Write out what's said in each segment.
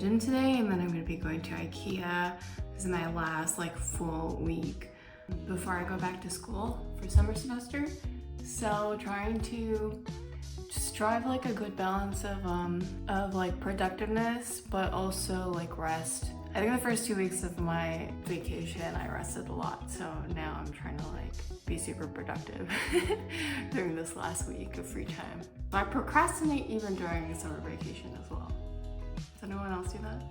gym today, and then I'm gonna be going to IKEA. This is my last like full week before I go back to school for summer semester. So trying to just drive like a good balance of like productiveness, but also like rest. I think the first 2 weeks of my vacation, I rested a lot. So now I'm trying to like be super productive during this last week of free time. I procrastinate even during summer vacation as well. Does anyone else do that?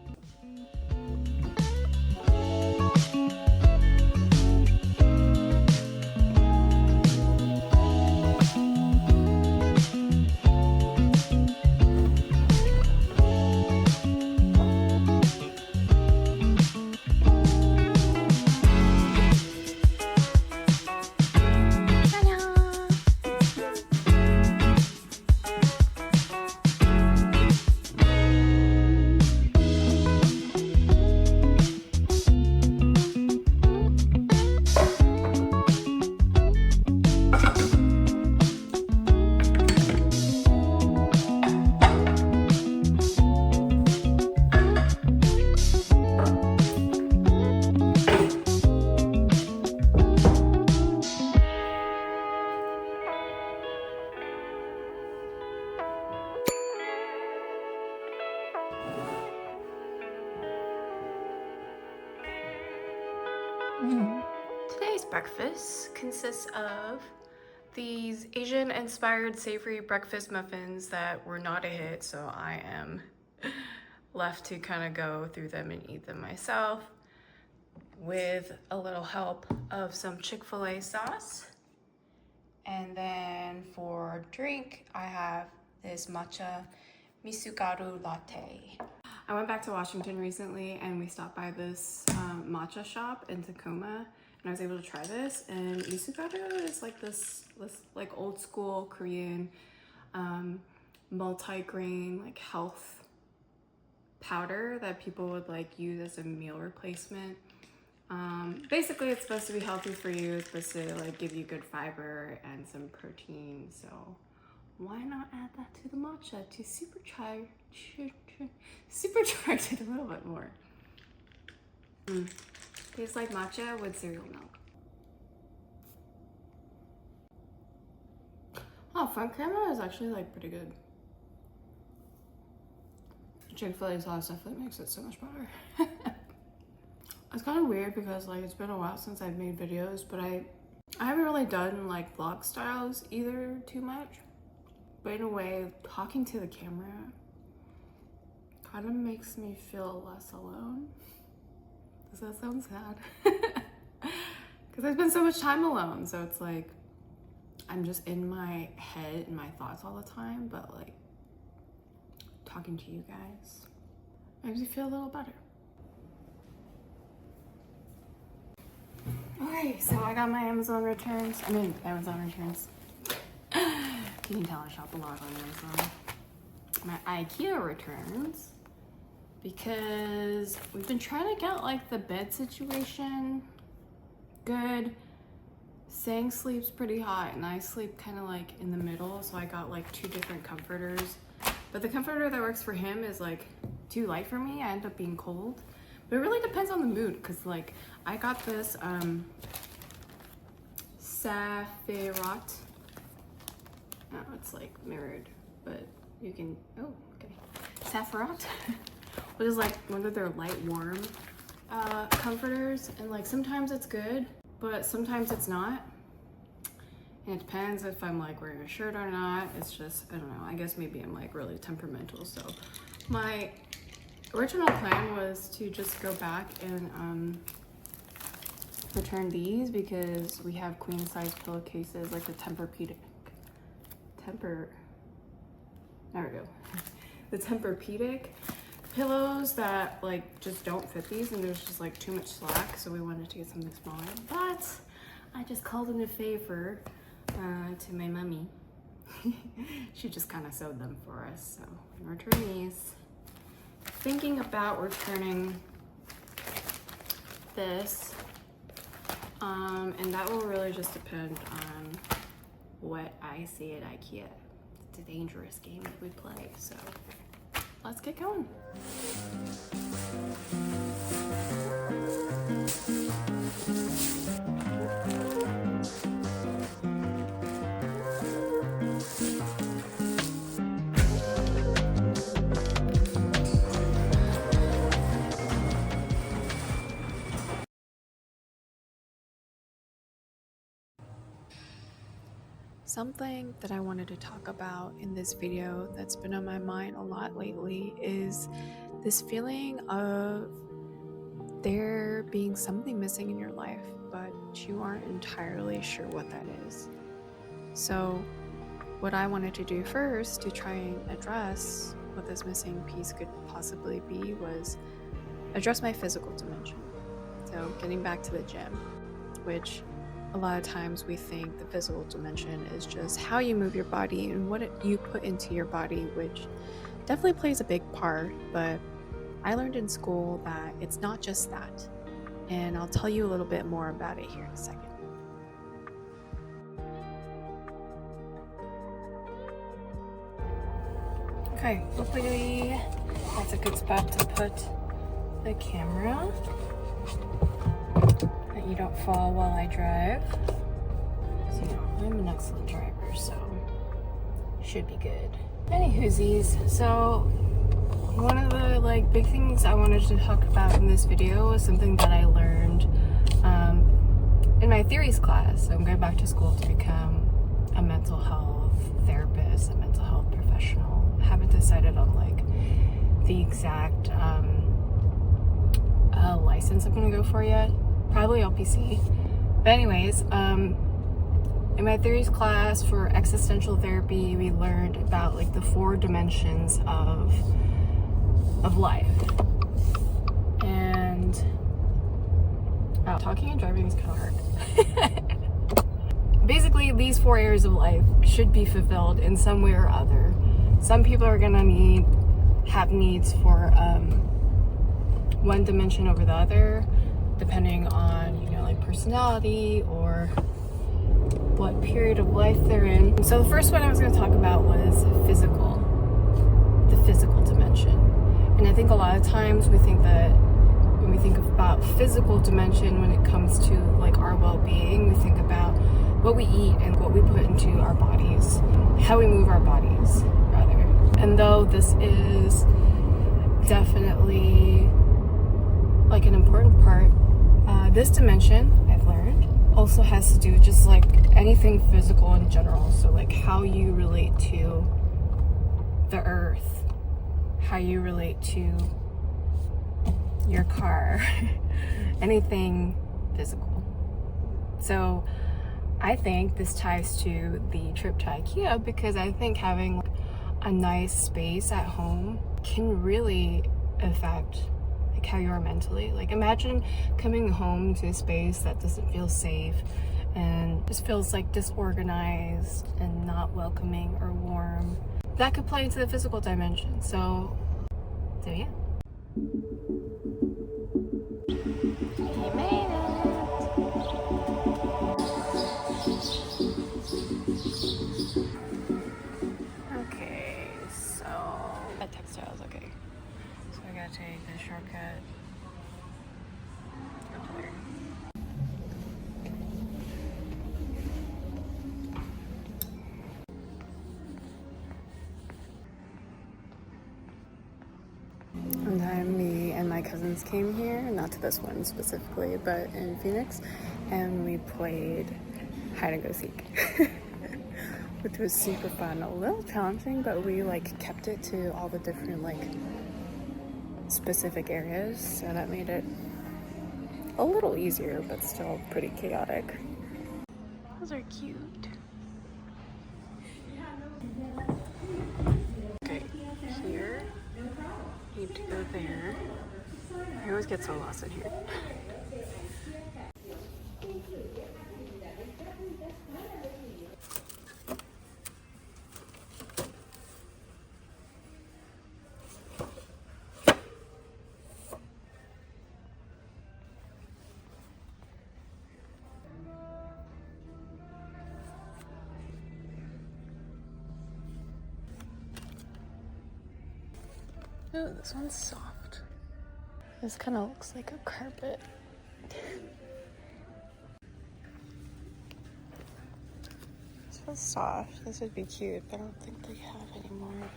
Today's breakfast consists of these Asian-inspired savory breakfast muffins that were not a hit, so I am left to kind of go through them and eat them myself with a little help of some Chick-fil-A sauce. And then for drink, I have this matcha misugaru latte. I went back to Washington recently and we stopped by this matcha shop in Tacoma, and I was able to try this. And misugaru is like this like old school Korean multi-grain like health powder that people would like use as a meal replacement. Basically it's supposed to be healthy for you. It's supposed to like give you good fiber and some protein, so why not add that to the matcha to supercharge it a little bit more. Tastes like matcha with cereal milk. Oh, front camera is actually like pretty good. Chick-fil-A sauce definitely makes it so much better. It's kind of weird because like it's been a while since I've made videos, but I haven't really done like vlog styles either too much. But in a way, talking to the camera kind of makes me feel less alone. Does that sound sad? Because I spend so much time alone, so it's like I'm just in my head and my thoughts all the time, but like talking to you guys makes me feel a little better. Okay, so I got my Amazon returns. You can tell I shop a lot on Amazon. My IKEA returns, because we've been trying to get like the bed situation good. Sang sleeps pretty hot and I sleep kind of like in the middle, so I got like 2 different comforters. But the comforter that works for him is like too light for me. I end up being cold. But it really depends on the mood, because like I got this Safirat. Oh, it's like mirrored, but you can, oh, okay. Safirat, which is like one of their light warm comforters. And like sometimes it's good, but sometimes it's not. And it depends if I'm like wearing a shirt or not. It's just, I don't know, I guess maybe I'm like really temperamental. So my original plan was to just go back and return these, because we have queen size pillowcases, like the the Tempur-Pedic pillows that like just don't fit these, and there's just like too much slack, so we wanted to get something smaller. But I just called in a favor to my mummy. She just kind of sewed them for us, so I'm gonna return these. Thinking about returning this, and that will really just depend on what I see at IKEA. It's a dangerous game that we play, so let's get going. Something that I wanted to talk about in this video that's been on my mind a lot lately is this feeling of there being something missing in your life, but you aren't entirely sure what that is. So what I wanted to do first to try and address what this missing piece could possibly be was address my physical dimension. So getting back to the gym, which a lot of times we think the physical dimension is just how you move your body and what you put into your body, which definitely plays a big part, but I learned in school that it's not just that. And I'll tell you a little bit more about it here in a second. Okay, hopefully that's a good spot to put the camera, that you don't fall while I drive. So I'm an excellent driver, so should be good. Anywhoosies, so one of the big things I wanted to talk about in this video was something that I learned in my theories class. So I'm going back to school to become a mental health therapist, a mental health professional. I haven't decided on the exact license I'm going to go for yet. Probably LPC. But anyways, in my theories class for existential therapy, we learned about the 4 dimensions of life. And talking and driving is kind of hard. Basically, these 4 areas of life should be fulfilled in some way or other. Some people are gonna have needs for one dimension over the other, depending on personality or what period of life they're in. So the first one I was going to talk about was the physical dimension. And I think a lot of times we think that when we think about physical dimension, when it comes to our well-being, we think about what we eat and what we put into our bodies, how we move our bodies rather. And though this is definitely an important part, this dimension, I've learned, also has to do with just anything physical in general. So how you relate to the earth, how you relate to your car, anything physical. So I think this ties to the trip to IKEA, because I think having a nice space at home can really affect how you are mentally. Imagine coming home to a space that doesn't feel safe and just feels disorganized and not welcoming or warm. That could play into the physical dimension. So yeah. You made it. Okay, so at textiles, okay. So I gotta take the shortcut up there. One time me and my cousins came here, not to this one specifically, but in Phoenix, and we played hide and go seek. Which was super fun. A little challenging, but we kept it to all the different specific areas, so that made it a little easier, but still pretty chaotic. Those are cute. Okay, here. Need to go there. I always get so lost in here. Ooh, this one's soft. This kind of looks like a carpet. This one's soft. This would be cute, but I don't think they have any more of it.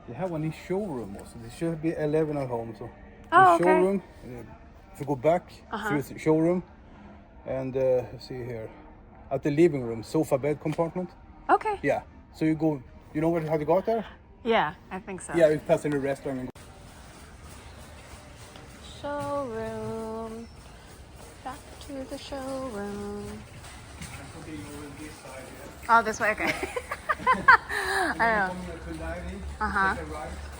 They have one in showroom also. There should be 11 at home. So Oh, the okay. showroom, if you go back through the showroom, and see here, at the living room, sofa bed compartment. Okay. Yeah. So you go, you know how to go out there? Yeah, I think so. Yeah, you pass in the restaurant and go. Showroom. Back to the showroom. Oh, this way, okay. I know.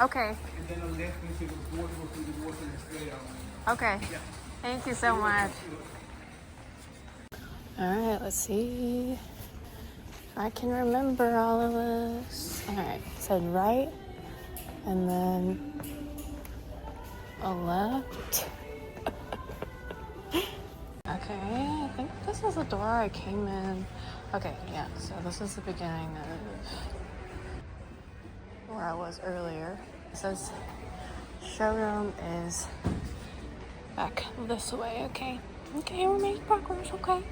Okay. And then on left, you go through the water and straight out. Okay. Yeah. Thank you so much. Alright, let's see if I can remember all of this. Alright, said right, and then a left. Okay, I think this is the door I came in. Okay, yeah, so this is the beginning of where I was earlier. It says showroom is back this way, okay. Okay, we're making progress, okay.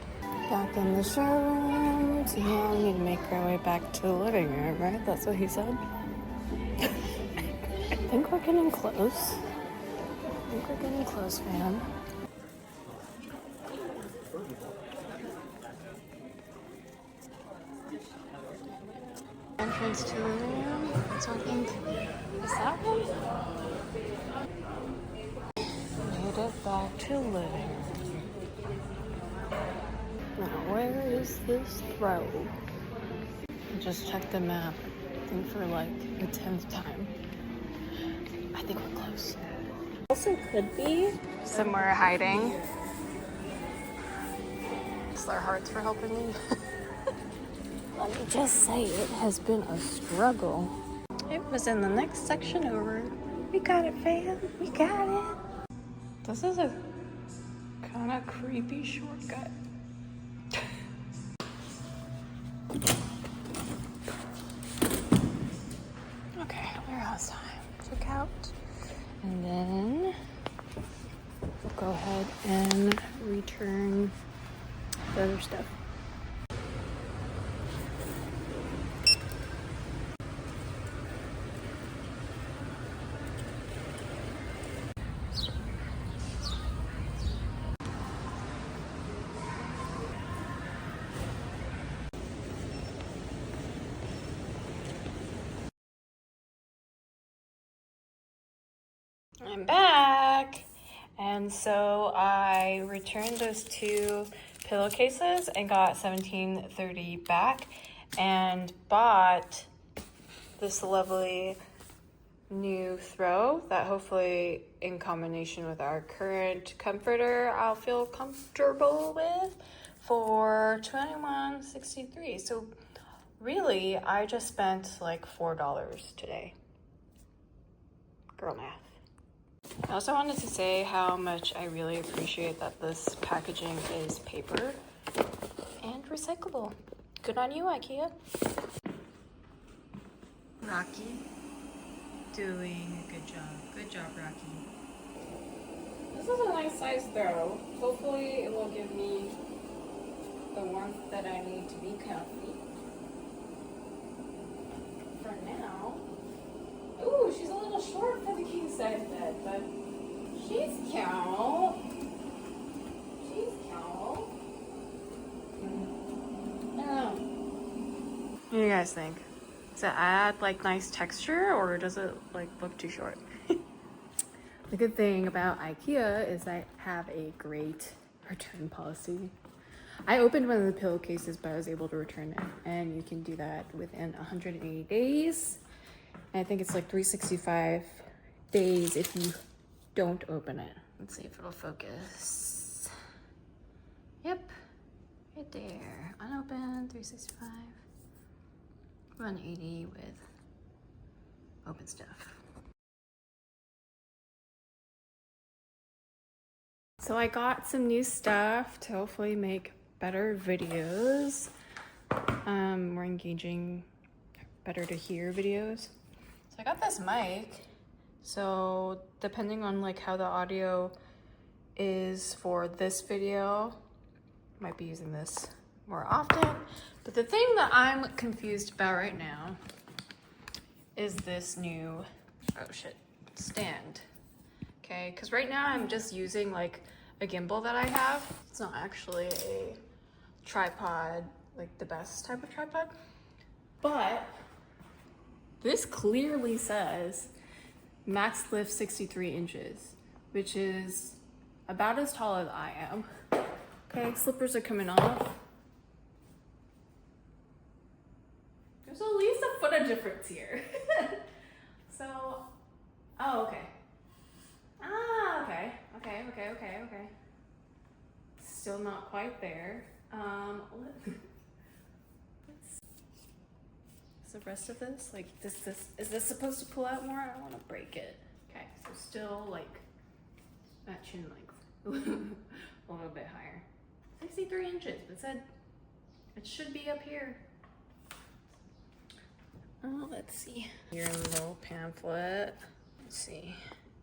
Back in the showroom. So now we need to make our way back to the living room, right? That's what he said. I think we're getting close. Fam. Entrance to the living room. So I think, is that one? Made it back to living room. Now, where is this throw? Just check the map. I think for like the 10th time. I think we're close. Also could be somewhere hiding. Bless their hearts for helping me. Let me just say, it has been a struggle. It was in the next section over. We got it, fam. We got it. This is a kind of creepy shortcut. Okay, warehouse time. Check out. And then we'll go ahead and return the other stuff. I'm back. And so I returned those 2 pillowcases and got $17.30 back and bought this lovely new throw that hopefully in combination with our current comforter I'll feel comfortable with for $21.63. So really I just spent like $4 today. Girl math. I also wanted to say how much I really appreciate that this packaging is paper and recyclable. Good on you, IKEA. Rocky, doing a good job. Good job, Rocky. This is a nice size throw. Hopefully it will give me the warmth that I need to be comfy. For now, ooh, she's a little short for the king size bed, but she's cute. She's cute. I don't know. What do you guys think? Does it add like nice texture or does it like look too short? The good thing about IKEA is I have a great return policy. I opened one of the pillowcases, but I was able to return it, and you can do that within 180 days. And I think it's like 365 days if you don't open it. Let's see if it'll focus. Yep, right there. Unopened, 365. 180 with open stuff. So I got some new stuff to hopefully make better videos, more engaging, better to hear videos. So I got this mic. So depending on like how the audio is for this video, I might be using this more often. But the thing that I'm confused about right now is this new, oh shit, stand. Okay, because right now I'm just using like a gimbal that I have. It's not actually a tripod, like the best type of tripod. But this clearly says max lift 63 inches, which is about as tall as I am. Okay, slippers are coming off. There's at least a foot of difference here. So, oh, okay. Ah, okay. Still not quite there. Is the rest of this, like, is this supposed to pull out more? I don't want to break it. Okay, so still like that chin length, a little bit higher. 63 inches. It said it should be up here. Oh, let's see. Your little pamphlet. Let's see.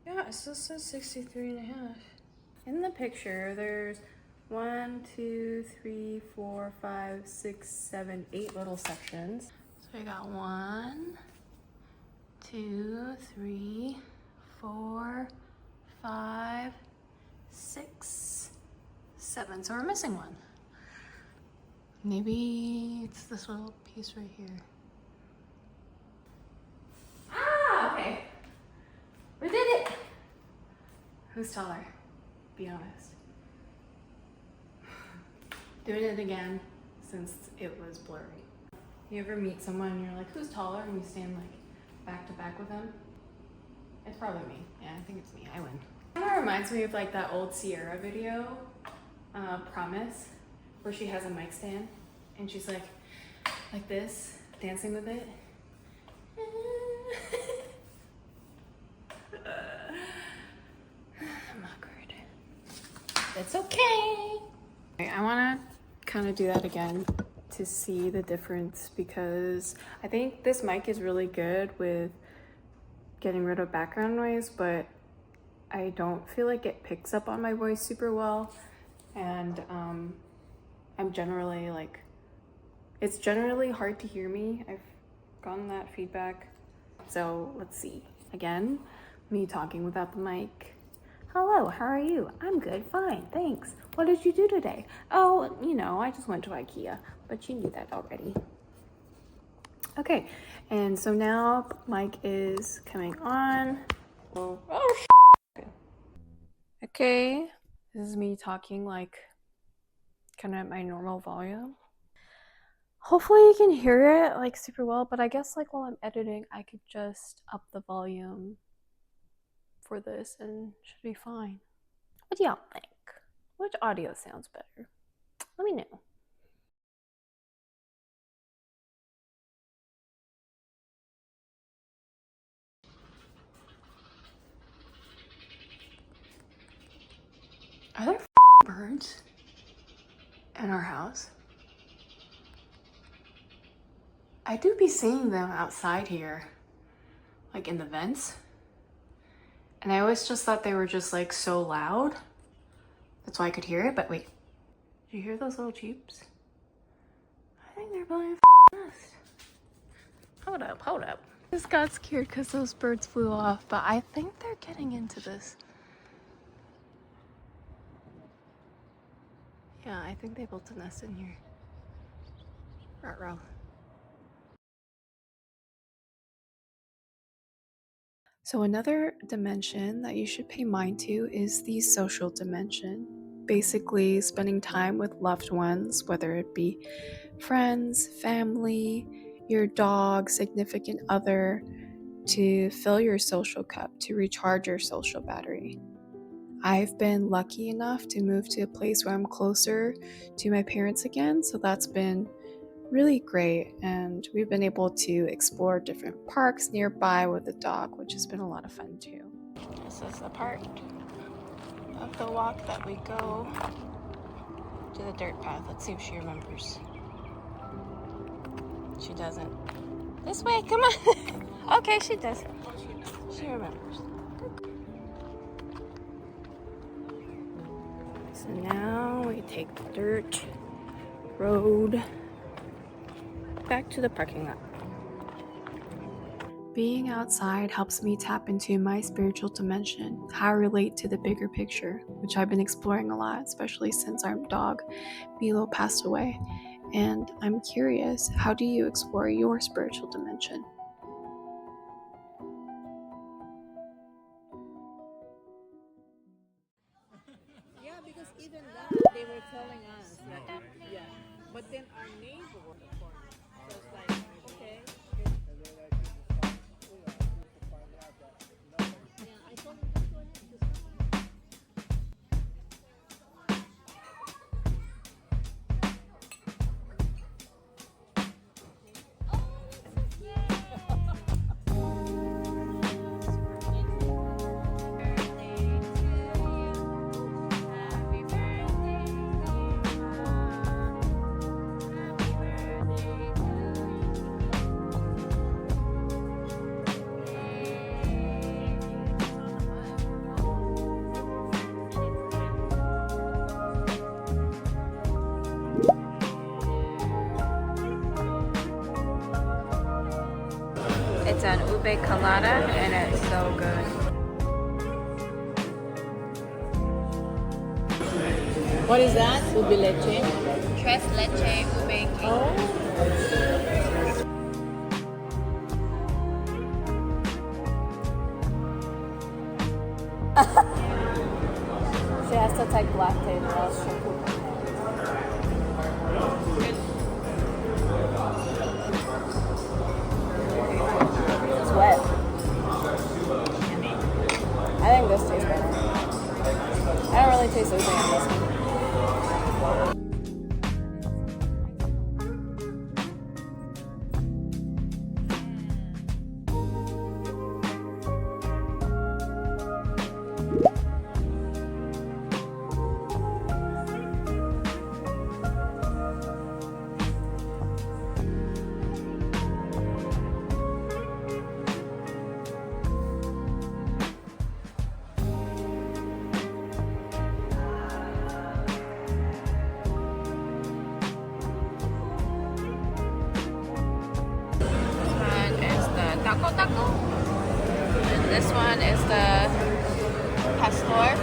Yeah, it still says 63 and a half. In the picture, there's 1, 2, 3, 4, 5, 6, 7, 8 little sections. So I got 1, 2, 3, 4, 5, 6, 7. So we're missing one. Maybe it's this little piece right here. Ah, okay. We did it. Who's taller? Be honest. Doing it again since it was blurry. You ever meet someone and you're like, who's taller? And you stand like back to back with them? It's probably me. Yeah, I think it's me. I win. It kind of reminds me of like that old Sierra video, Promise, where she has a mic stand and she's like this, dancing with it. I'm awkward. It's okay. I want to kind of do that again to see the difference, because I think this mic is really good with getting rid of background noise, but I don't feel like it picks up on my voice super well. And I'm generally like, it's generally hard to hear me. I've gotten that feedback. So let's see. Again, me talking without the mic. Hello, how are you? I'm good, fine, thanks. What did you do today? Oh, you know, I just went to IKEA, but you knew that already. Okay, and so now mic is coming on. Oh, okay. This is me talking like kind of at my normal volume. Hopefully you can hear it like super well, but I guess like while I'm editing, I could just up the volume for this and should be fine. What do y'all think? Which audio sounds better? Let me know. Are there birds in our house? I do be seeing them outside here, like in the vents. And I always just thought they were just like so loud. That's why I could hear it, but wait. Did you hear those little cheeps? I think they're building a nest. Hold up. I just got scared because those birds flew off, but I think they're getting into this. Yeah, I think they built a nest in here. Ruh-roh. So another dimension that you should pay mind to is the social dimension. Basically, spending time with loved ones, whether it be friends, family, your dog, significant other, to fill your social cup, to recharge your social battery. I've been lucky enough to move to a place where I'm closer to my parents again, so that's been really great, and we've been able to explore different parks nearby with the dog, which has been a lot of fun too. This is the park. of the walk that we go to the dirt path. Let's see if she remembers. She doesn't. This way, come on. Okay, she does. She remembers. So now we take the dirt road back to the parking lot. Being outside helps me tap into my spiritual dimension, how I relate to the bigger picture, which I've been exploring a lot, especially since our dog, Milo, passed away. And I'm curious, how do you explore your spiritual dimension? Yeah, because even that, they were telling us that, yeah. But then our neighbor, of course, so it's like, okay. Yeah, I told him, just go ahead, just go ahead. It's an ube colada and it's so good. What is that? Ube leche? Tres leche ube cake. Oh. She has to take lactate or else she'll poop. It's wet. I think this tastes better. I don't really taste anything on this one. Taco taco. And this one is the pastor.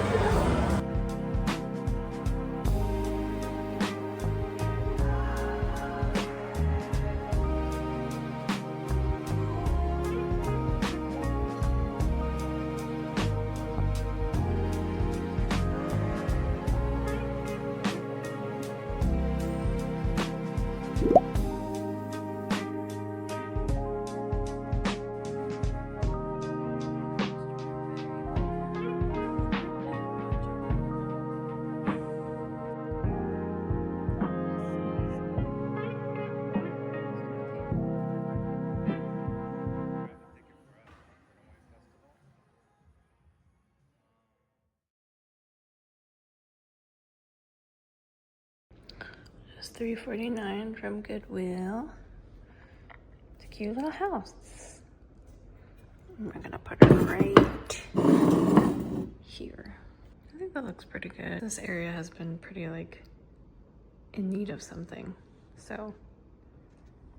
It's $3.49 from Goodwill. It's a cute little house. We're gonna put it right here. I think that looks pretty good. This area has been pretty like in need of something. So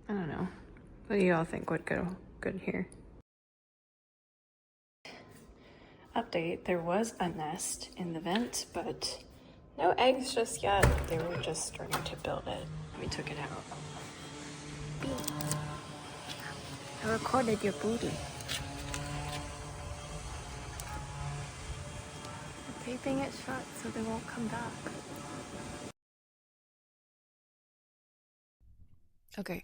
I don't know. What do you all think would go good here? Update, there was a nest in the vent, but no eggs just yet. They were just starting to build it. We took it out. I recorded your booty. I'm taping it shut so they won't come back. Okay,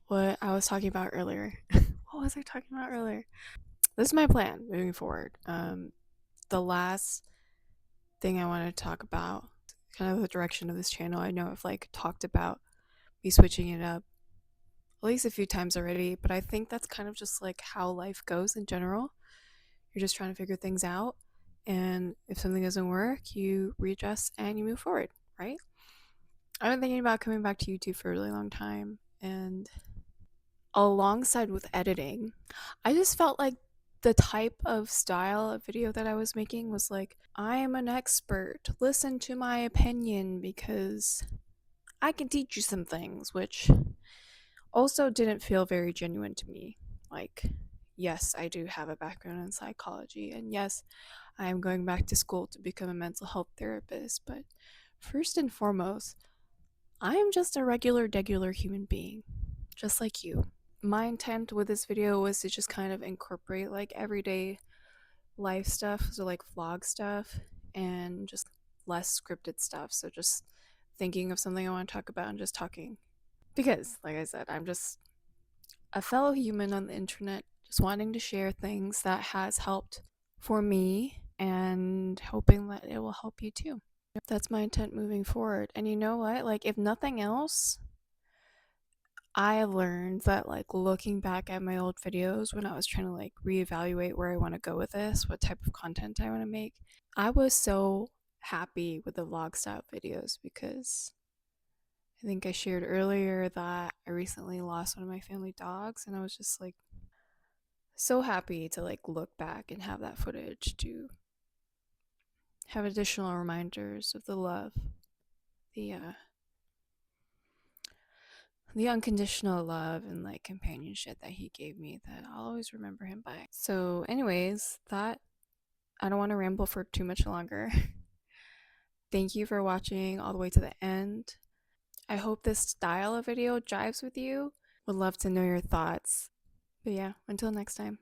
what I was talking about earlier. What was I talking about earlier? This is my plan moving forward. The last thing I want to talk about, kind of the direction of this channel. I know I've like talked about me switching it up at least a few times already, but I think that's kind of just like how life goes in general. You're just trying to figure things out. And if something doesn't work, you readjust and you move forward, right? I've been thinking about coming back to YouTube for a really long time, and alongside with editing, I just felt like the type of style of video that I was making was like, I am an expert, listen to my opinion because I can teach you some things, which also didn't feel very genuine to me. Like, yes, I do have a background in psychology, and yes, I am going back to school to become a mental health therapist, but first and foremost, I am just a regular human being, just like you. My intent with this video was to just kind of incorporate like everyday life stuff, so like vlog stuff, and just less scripted stuff. So just thinking of something I want to talk about and just talking. Because, like I said, I'm just a fellow human on the internet, just wanting to share things that has helped for me and hoping that it will help you too. That's my intent moving forward. And you know what? Like, if nothing else, I learned that like looking back at my old videos when I was trying to like reevaluate where I want to go with this, what type of content I want to make, I was so happy with the vlog style videos because I think I shared earlier that I recently lost one of my family dogs, and I was just like so happy to like look back and have that footage to have additional reminders of the love, the uh the unconditional love and like companionship that he gave me that I'll always remember him by. So anyways, that I don't want to ramble for too much longer. Thank you for watching all the way to the end. I hope this style of video jives with you. Would love to know your thoughts. But yeah, until next time.